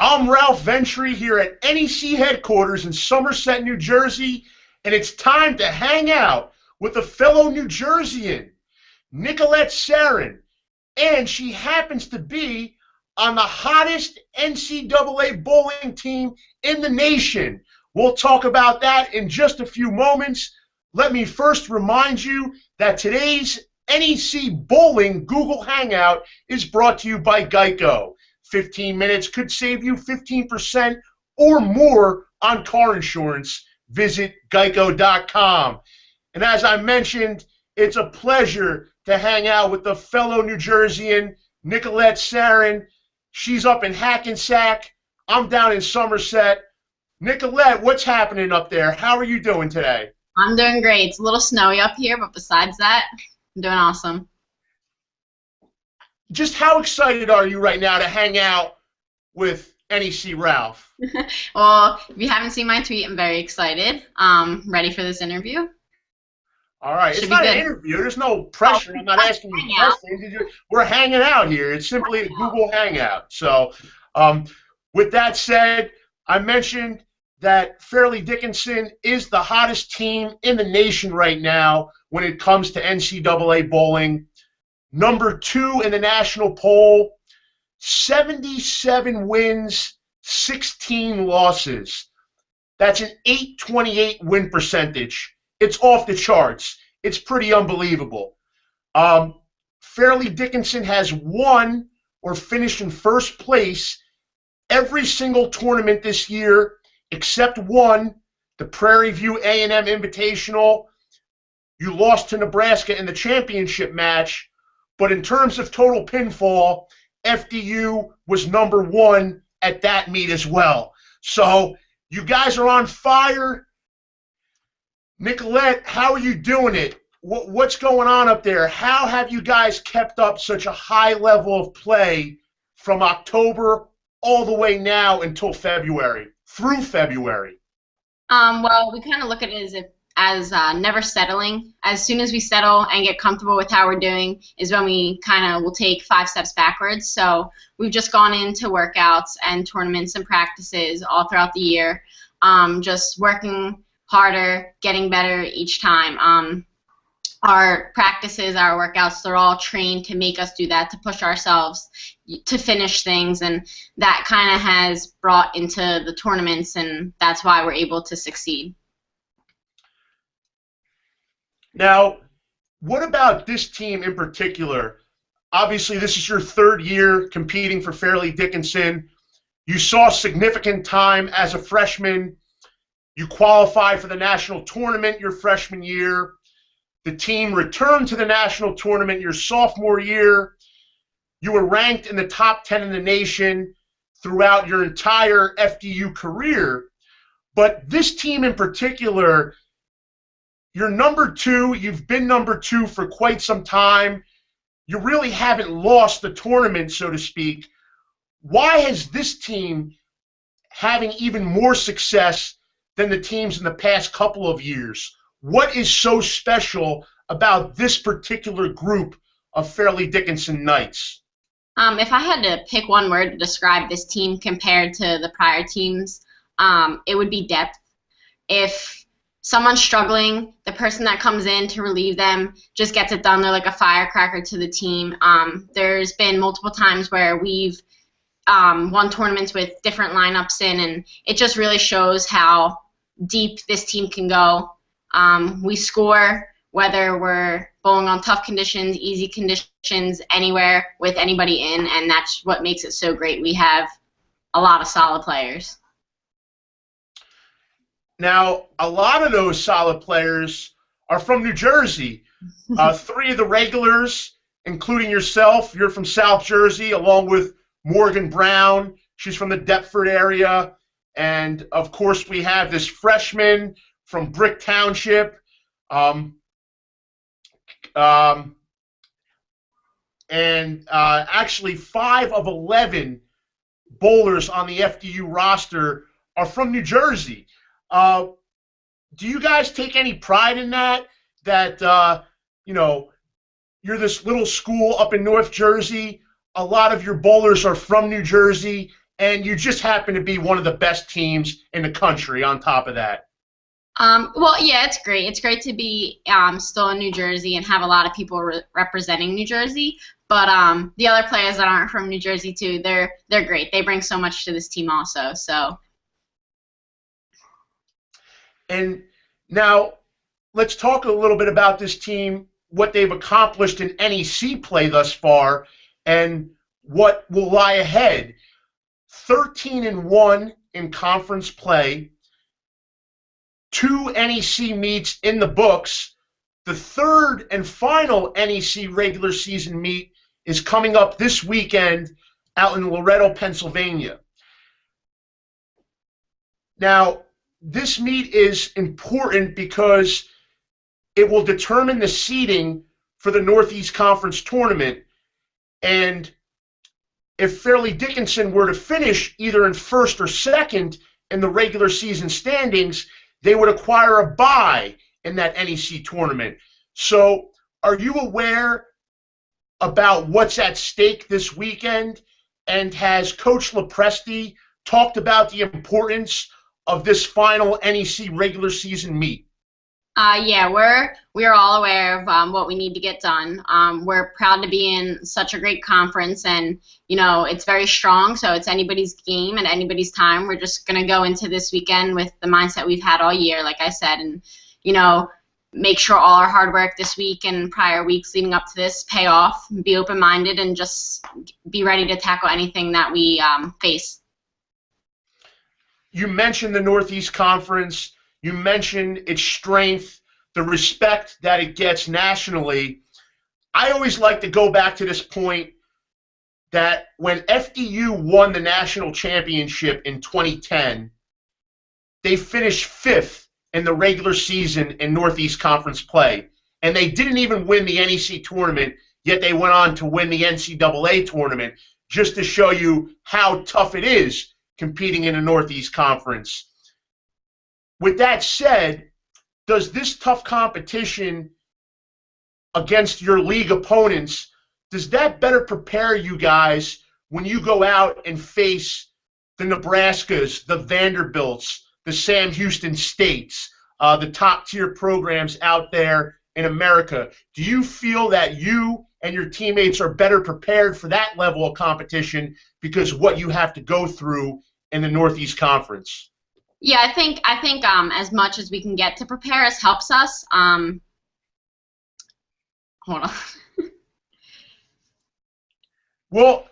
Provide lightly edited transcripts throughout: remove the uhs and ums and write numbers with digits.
I'm Ralph Ventre here at NEC headquarters in Somerset, New Jersey, and it's time to hang out with a fellow New Jerseyan, Nicolette Sarin, and she happens to be on the hottest NCAA bowling team in the nation. We'll talk about that in just a few moments. Let me first remind you that today's NEC Bowling Google Hangout is brought to you by GEICO. 15 minutes could save you 15% or more on car insurance. Visit geico.com. And as I mentioned, it's a pleasure to hang out with the fellow New Jerseyan, Nicolette Sarin. She's up in Hackensack. I'm down in Somerset. Nicolette, what's happening up there? How are you doing today? I'm doing great. It's a little snowy up here, but besides that, I'm doing awesome. Just how excited are you right now to hang out with NEC Ralph? Well, if you haven't seen my tweet, I'm very excited. Ready for this interview? All right. It's not an interview. There's no pressure. I'm not asking you questions. We're hanging out here. It's simply a Google Hangout. So with that said, I mentioned that Fairleigh Dickinson is the hottest team in the nation right now when it comes to NCAA bowling. Number 2 in the national poll, 77 wins, 16 losses. That's an .828 win percentage. It's off the charts. It's pretty unbelievable. Fairleigh Dickinson has won or finished in first place every single tournament this year except one, the Prairie View A&M Invitational. You lost to Nebraska in the championship match. But in terms of total pinfall, FDU was number 1 at that meet as well. So you guys are on fire. Nicolette, how are you doing it? What's going on up there? How have you guys kept up such a high level of play from October all the way now until February, through February? Well, we kind of look at it as never settling. As soon as we settle and get comfortable with how we're doing is when we kind of will take 5 steps backwards. So we've just gone into workouts and tournaments and practices all throughout the year, just working harder, getting better each time. Our practices, our workouts, they're all trained to make us do that, to push ourselves, to finish things, and that kind of has brought into the tournaments, and that's why we're able to succeed. Now, what about this team in particular? Obviously, this is your 3rd year competing for Fairleigh Dickinson. You saw significant time as a freshman. You qualified for the national tournament your freshman year. The team returned to the national tournament your sophomore year. You were ranked in the top 10 in the nation throughout your entire FDU career. But this team in particular, you're number 2. You've been number 2 for quite some time. You really haven't lost the tournament, so to speak. Why has this team having even more success than the teams in the past couple of years? What is so special about this particular group of Fairleigh Dickinson Knights? If I had to pick one word to describe this team compared to the prior teams, it would be depth. If someone's struggling, the person that comes in to relieve them just gets it done. They're like a firecracker to the team. There's been multiple times where we've won tournaments with different lineups in, and it just really shows how deep this team can go. We score whether we're bowling on tough conditions, easy conditions, anywhere with anybody in, and that's what makes it so great. We have a lot of solid players. Now, a lot of those solid players are from New Jersey. 3 of the regulars, including yourself, you're from South Jersey, along with Morgan Brown. She's from the Deptford area. And, of course, we have this freshman from Brick Township. Actually, 5 of 11 bowlers on the FDU roster are from New Jersey. Do you guys take any pride in that? That, you know, you're this little school up in North Jersey. A lot of your bowlers are from New Jersey, and you just happen to be one of the best teams in the country on top of that. Well, yeah, it's great. It's great to be still in New Jersey and have a lot of people representing New Jersey. But the other players that aren't from New Jersey too, they're great. They bring so much to this team also. So. And now let's talk a little bit about this team, what they've accomplished in NEC play thus far, and what will lie ahead. 13-1 in conference play. 2 NEC meets in the books. The third and final NEC regular season meet is coming up this weekend out in Loretto, Pennsylvania. Now, this meet is important because it will determine the seeding for the Northeast Conference Tournament. And if Fairleigh Dickinson were to finish either in first or second in the regular season standings, they would acquire a bye in that NEC tournament. So are you aware about what's at stake this weekend? And has Coach Lopresti talked about the importance of this final NEC regular season meet? Yeah, we're all aware of what we need to get done. We're proud to be in such a great conference, and it's very strong. So it's anybody's game at anybody's time. We're just gonna go into this weekend with the mindset we've had all year, like I said, and make sure all our hard work this week and prior weeks leading up to this pay off. Be open-minded and just be ready to tackle anything that we face. You mentioned the Northeast Conference. You mentioned its strength, the respect that it gets nationally. I always like to go back to this point that when FDU won the national championship in 2010, they finished 5th in the regular season in Northeast Conference play. And they didn't even win the NEC tournament, yet they went on to win the NCAA tournament, just to show you how tough it is competing in a Northeast Conference. With that said, does this tough competition against your league opponents, does that better prepare you guys when you go out and face the Nebraskas, the Vanderbilts, the Sam Houston States, the top-tier programs out there in America? Do you feel that you and your teammates are better prepared for that level of competition because of what you have to go through in the Northeast Conference? Yeah, I think as much as we can get to prepare us helps us. Hold on. Well,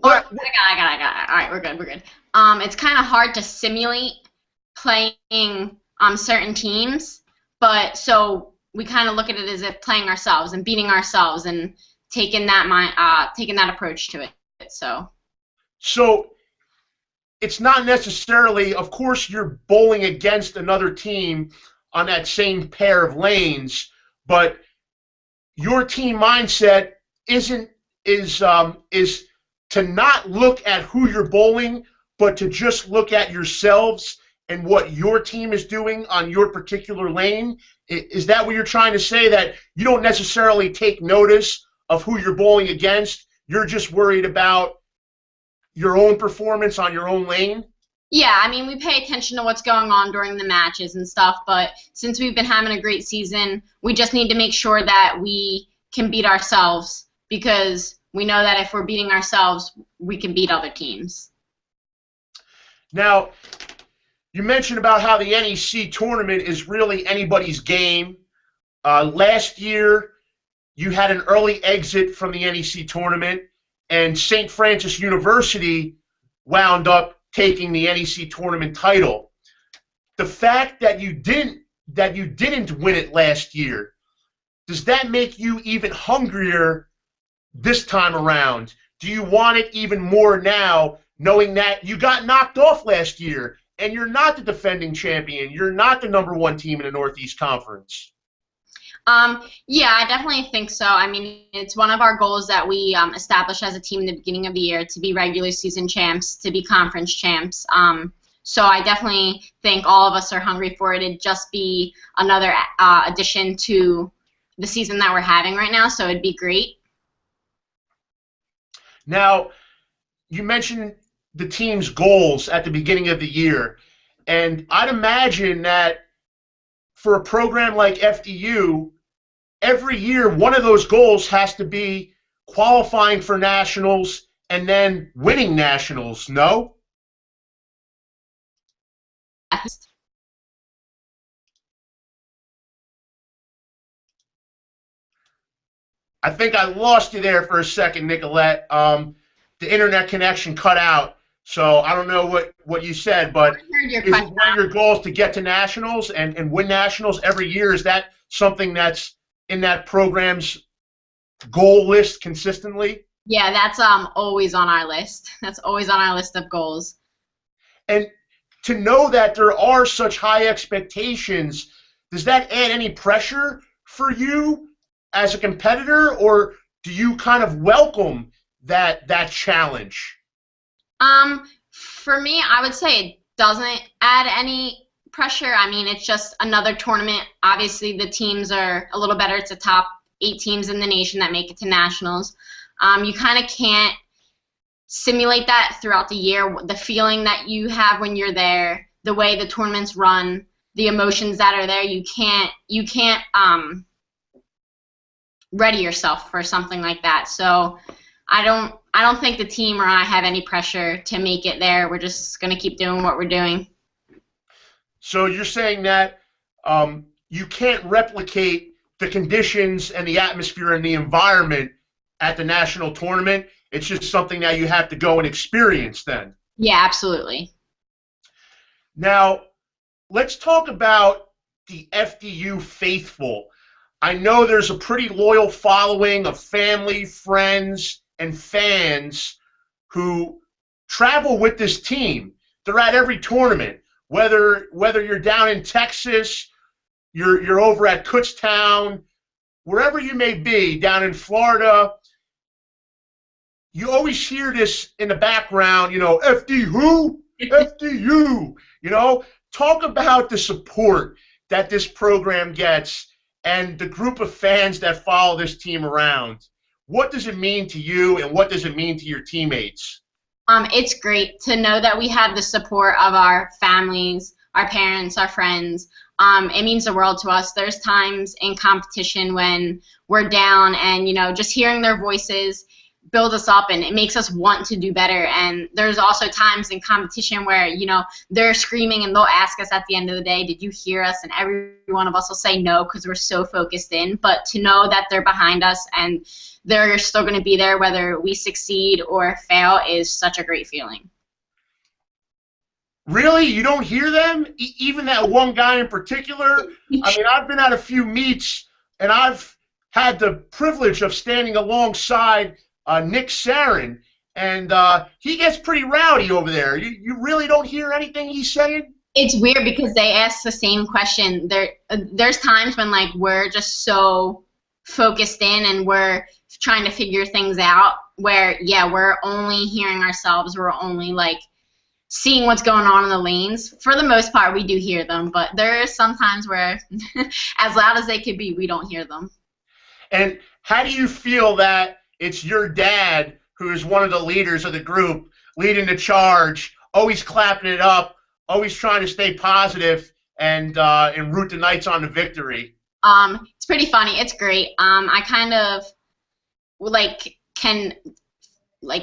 I got it. All right, we're good. It's kind of hard to simulate playing certain teams, but so we kind of look at it as if playing ourselves and beating ourselves and taking that approach to it. So it's not necessarily, of course, you're bowling against another team on that same pair of lanes, but your team mindset is to not look at who you're bowling, but to just look at yourselves and what your team is doing on your particular lane. Is that what you're trying to say, that you don't necessarily take notice of who you're bowling against? You're just worried about your own performance on your own lane? Yeah, I mean, we pay attention to what's going on during the matches and stuff, but since we've been having a great season, we just need to make sure that we can beat ourselves, because we know that if we're beating ourselves, we can beat other teams. Now, you mentioned about how the NEC tournament is really anybody's game. Last year, you had an early exit from the NEC tournament, and St. Francis University wound up taking the NEC tournament title. The fact that you didn't win it last year, does that make you even hungrier this time around? Do you want it even more now, knowing that you got knocked off last year and you're not the defending champion, you're not the #1 team in the Northeast Conference? Yeah, I definitely think so. I mean, it's one of our goals that we established as a team in the beginning of the year, to be regular season champs, to be conference champs. So I definitely think all of us are hungry for it. It'd just be another addition to the season that we're having right now, so it'd be great. Now, you mentioned the team's goals at the beginning of the year. And I'd imagine that for a program like FDU, every year one of those goals has to be qualifying for nationals and then winning nationals, no? I think I lost you there for a second, Nicolette. The internet connection cut out, so I don't know what you said, but is it one of your goals to get to nationals and win nationals every year? Is that something that's in that program's goal list consistently? Yeah, that's always on our list. That's always on our list of goals. And to know that there are such high expectations, does that add any pressure for you as a competitor, or do you kind of welcome that challenge? For me, I would say it doesn't add any pressure. I mean, it's just another tournament. Obviously, the teams are a little better. It's the top 8 teams in the nation that make it to nationals. You kind of can't simulate that throughout the year. The feeling that you have when you're there, the way the tournaments run, the emotions that are there, you can't ready yourself for something like that. So I don't think the team or I have any pressure to make it there. We're just going to keep doing what we're doing. So you're saying that you can't replicate the conditions and the atmosphere and the environment at the national tournament. It's just something that you have to go and experience then. Yeah, absolutely. Now, let's talk about the FDU Faithful. I know there's a pretty loyal following of family, friends, and fans who travel with this team. They're at every tournament, whether you're down in Texas, you're over at Kutztown, wherever you may be, down in Florida. You always hear this in the background, FD who? FDU. Talk about the support that this program gets and the group of fans that follow this team around. What does it mean to you, and what does it mean to your teammates? It's great to know that we have the support of our families, our parents, our friends. It means the world to us. There's times in competition when we're down, and just hearing their voices builds us up, and it makes us want to do better. And there's also times in competition where they're screaming, and they'll ask us at the end of the day, did you hear us? And every one of us will say no because we're so focused in. But to know that they're behind us and they're still going to be there whether we succeed or fail is such a great feeling. Really? You don't hear them? Even that one guy in particular? I mean, I've been at a few meets, and I've had the privilege of standing alongside Nick Sarin, and he gets pretty rowdy over there. You really don't hear anything he's saying? It's weird because they ask the same question. There's times when we're just so focused in and we're trying to figure things out where we're only hearing ourselves. We're only seeing what's going on in the lanes. For the most part, we do hear them, but there are some times where as loud as they could be, we don't hear them. And how do you feel that it's your dad who is one of the leaders of the group, leading the charge, always clapping it up, always trying to stay positive and root the Knights on to victory? It's pretty funny. It's great. I kind of can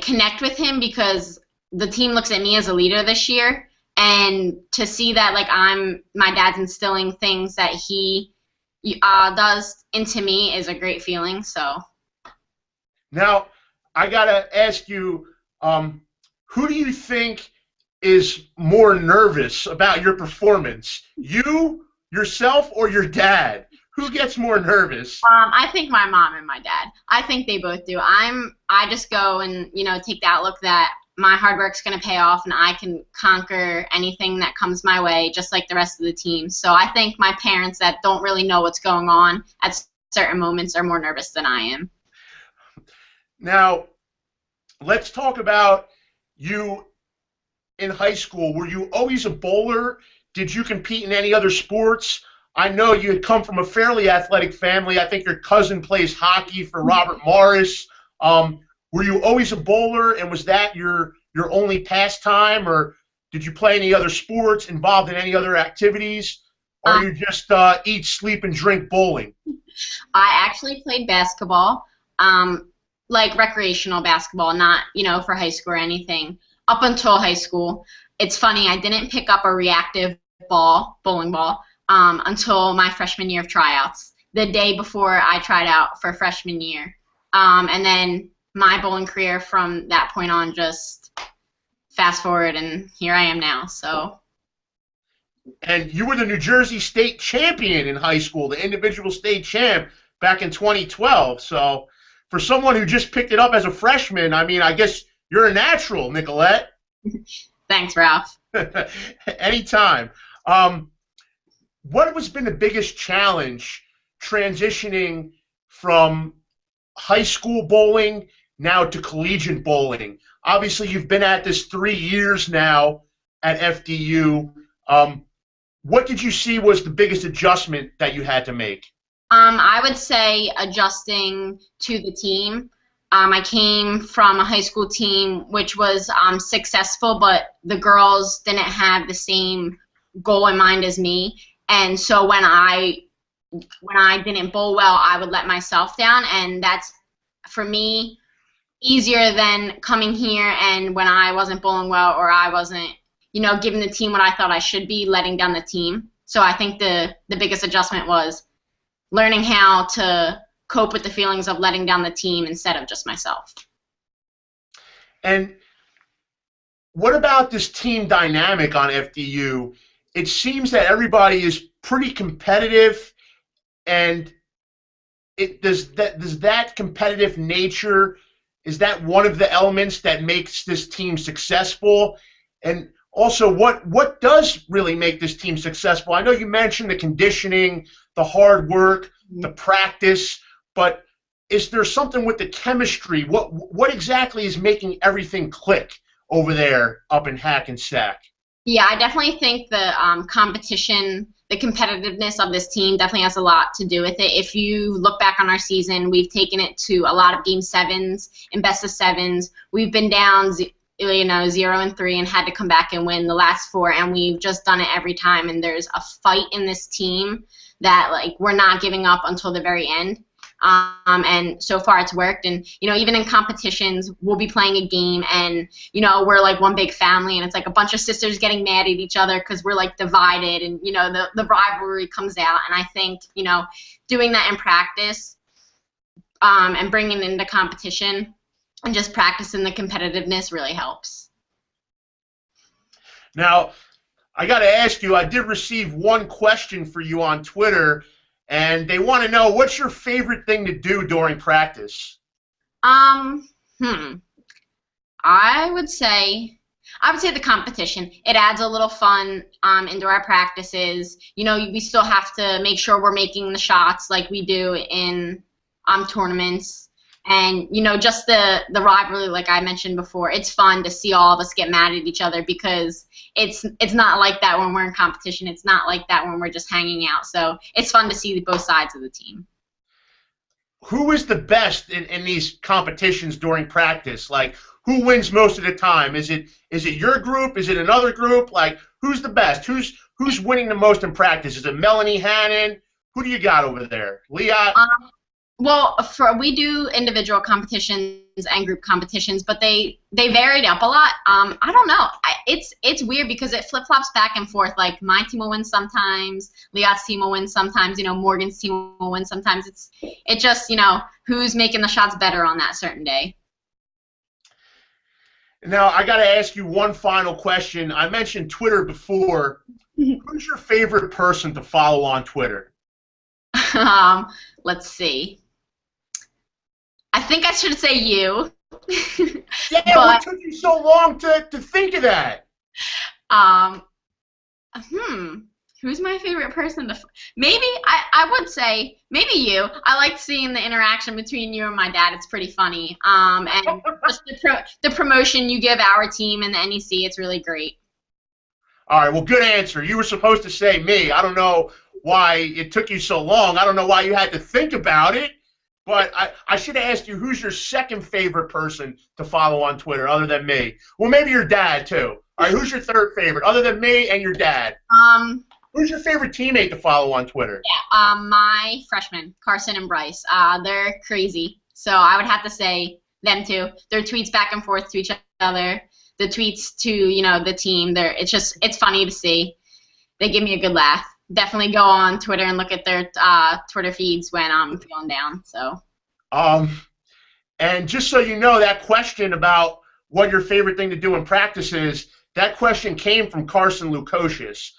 connect with him because the team looks at me as a leader this year, and to see that my dad's instilling things that he does into me is a great feeling. So now I gotta ask you, who do you think is more nervous about your performance? You, yourself, or your dad? Who gets more nervous? I think my mom and my dad. I think they both do. I just go and take the outlook that my hard work's going to pay off, and I can conquer anything that comes my way, just like the rest of the team. So I think my parents that don't really know what's going on at certain moments are more nervous than I am. Now, let's talk about you in high school. Were you always a bowler? Did you compete in any other sports? I know you had come from a fairly athletic family. I think your cousin plays hockey for Robert Morris. were you always a bowler, and was that your only pastime, or did you play any other sports, involved in any other activities, or you just eat, sleep, and drink bowling? I actually played basketball, like recreational basketball, not, for high school or anything, up until high school. It's funny, I didn't pick up a reactive bowling ball, until my freshman year of tryouts, the day before I tried out for freshman year. And then my bowling career from that point on, just fast forward, and here I am now. So. And you were the New Jersey State champion in high school, the individual state champ back in 2012. So for someone who just picked it up as a freshman, I mean, I guess you're a natural, Nicolette. Thanks, Ralph. Anytime. What has been the biggest challenge transitioning from high school bowling now to collegiate bowling? Obviously, you've been at this 3 years now at FDU. What did you see was the biggest adjustment that you had to make? I would say adjusting to the team. I came from a high school team which was successful, but the girls didn't have the same goal in mind as me. And so when I didn't bowl well, I would let myself down, and that's, for me, easier than coming here and when I wasn't bowling well, or I wasn't, giving the team what I thought I should be, letting down the team. So I think the biggest adjustment was learning how to cope with the feelings of letting down the team instead of just myself. And what about this team dynamic on FDU? It seems that everybody is pretty competitive, and does that competitive nature, is that one of the elements that makes this team successful? And also, what does really make this team successful? I know you mentioned the conditioning, the hard work, the practice, but is there something with the chemistry? What exactly is making everything click over there up in Hackensack? Yeah, I definitely think the competition, the competitiveness of this team definitely has a lot to do with it. If you look back on our season, we've taken it to a lot of game sevens and best of sevens. We've been down 0-3 and had to come back and win the last 4, and we've just done it every time. And there's a fight in this team that, like, we're not giving up until the very end. And so far it's worked. And, even in competitions, we'll be playing a game and, we're like one big family, and it's like a bunch of sisters getting mad at each other because we're like divided, and, the rivalry comes out. And I think, doing that in practice and bringing it into competition and just practicing the competitiveness really helps. Now, I got to ask you, I did receive one question for you on Twitter, and they want to know, what's your favorite thing to do during practice? I would say the competition. It adds a little fun into our practices. We still have to make sure we're making the shots like we do in tournaments. And, just the rivalry, like I mentioned before, it's fun to see all of us get mad at each other, because it's not like that when we're in competition. It's not like that when we're just hanging out. So it's fun to see both sides of the team. Who is the best in these competitions during practice? Like, who wins most of the time? Is it your group? Is it another group? Like, who's the best? Who's winning the most in practice? Is it Melanie Hannon? Who do you got over there? Leah? Well, we do individual competitions and group competitions, but they varied up a lot. I don't know. It's weird because it flip-flops back and forth. Like, my team will win sometimes, Leah's team will win sometimes, Morgan's team will win sometimes. It's just, who's making the shots better on that certain day. Now, I got to ask you one final question. I mentioned Twitter before. Who's your favorite person to follow on Twitter? Let's see. I think I should say you. Yeah, what took you so long to think of that? Who's my favorite person to? Maybe I would say maybe you. I like seeing the interaction between you and my dad. It's pretty funny. And just the promotion you give our team in the NEC, it's really great. All right, well, good answer. You were supposed to say me. I don't know why it took you so long. I don't know why you had to think about it. But I should have asked you, who's your second favorite person to follow on Twitter other than me? Well, maybe your dad, too. All right, who's your third favorite other than me and your dad? Who's your favorite teammate to follow on Twitter? Yeah, my freshmen, Carson and Bryce. They're crazy. So I would have to say them two. Their tweets back and forth to each other, the tweets to, the team. It's funny to see. They give me a good laugh. Definitely go on Twitter and look at their Twitter feeds when I'm feeling down. So. And just so you know, that question about what your favorite thing to do in practice is, that question came from Carson Lukosius.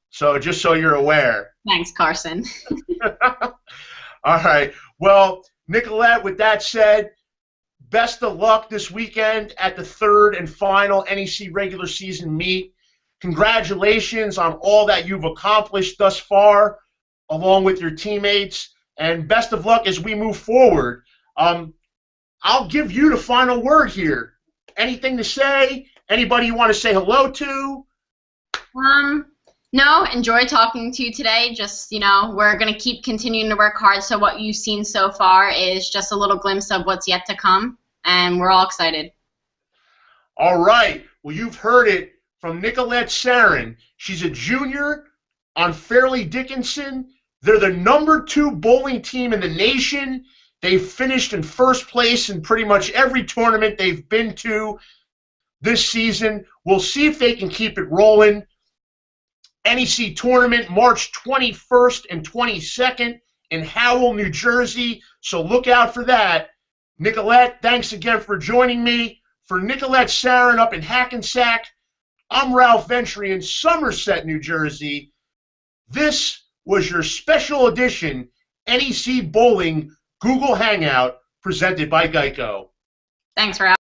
So just so you're aware. Thanks, Carson. All right. Well, Nicolette, with that said, best of luck this weekend at the third and final NEC regular season meet. Congratulations on all that you've accomplished thus far, along with your teammates, and best of luck as we move forward. I'll give you the final word here. Anything to say? Anybody you want to say hello to? No, enjoy talking to you today. Just, we're going to keep continuing to work hard, so what you've seen so far is just a little glimpse of what's yet to come, and we're all excited. All right. Well, you've heard it from Nicolette Sarin. She's a junior on Fairleigh Dickinson. They're the #2 bowling team in the nation. They've finished in first place in pretty much every tournament they've been to this season. We'll see if they can keep it rolling. NEC Tournament, March 21st and 22nd in Howell, New Jersey. So look out for that. Nicolette, thanks again for joining me. For Nicolette Sarin up in Hackensack, I'm Ralph Ventre in Somerset, New Jersey. This was your special edition NEC Bowling Google Hangout presented by GEICO. Thanks, Ralph.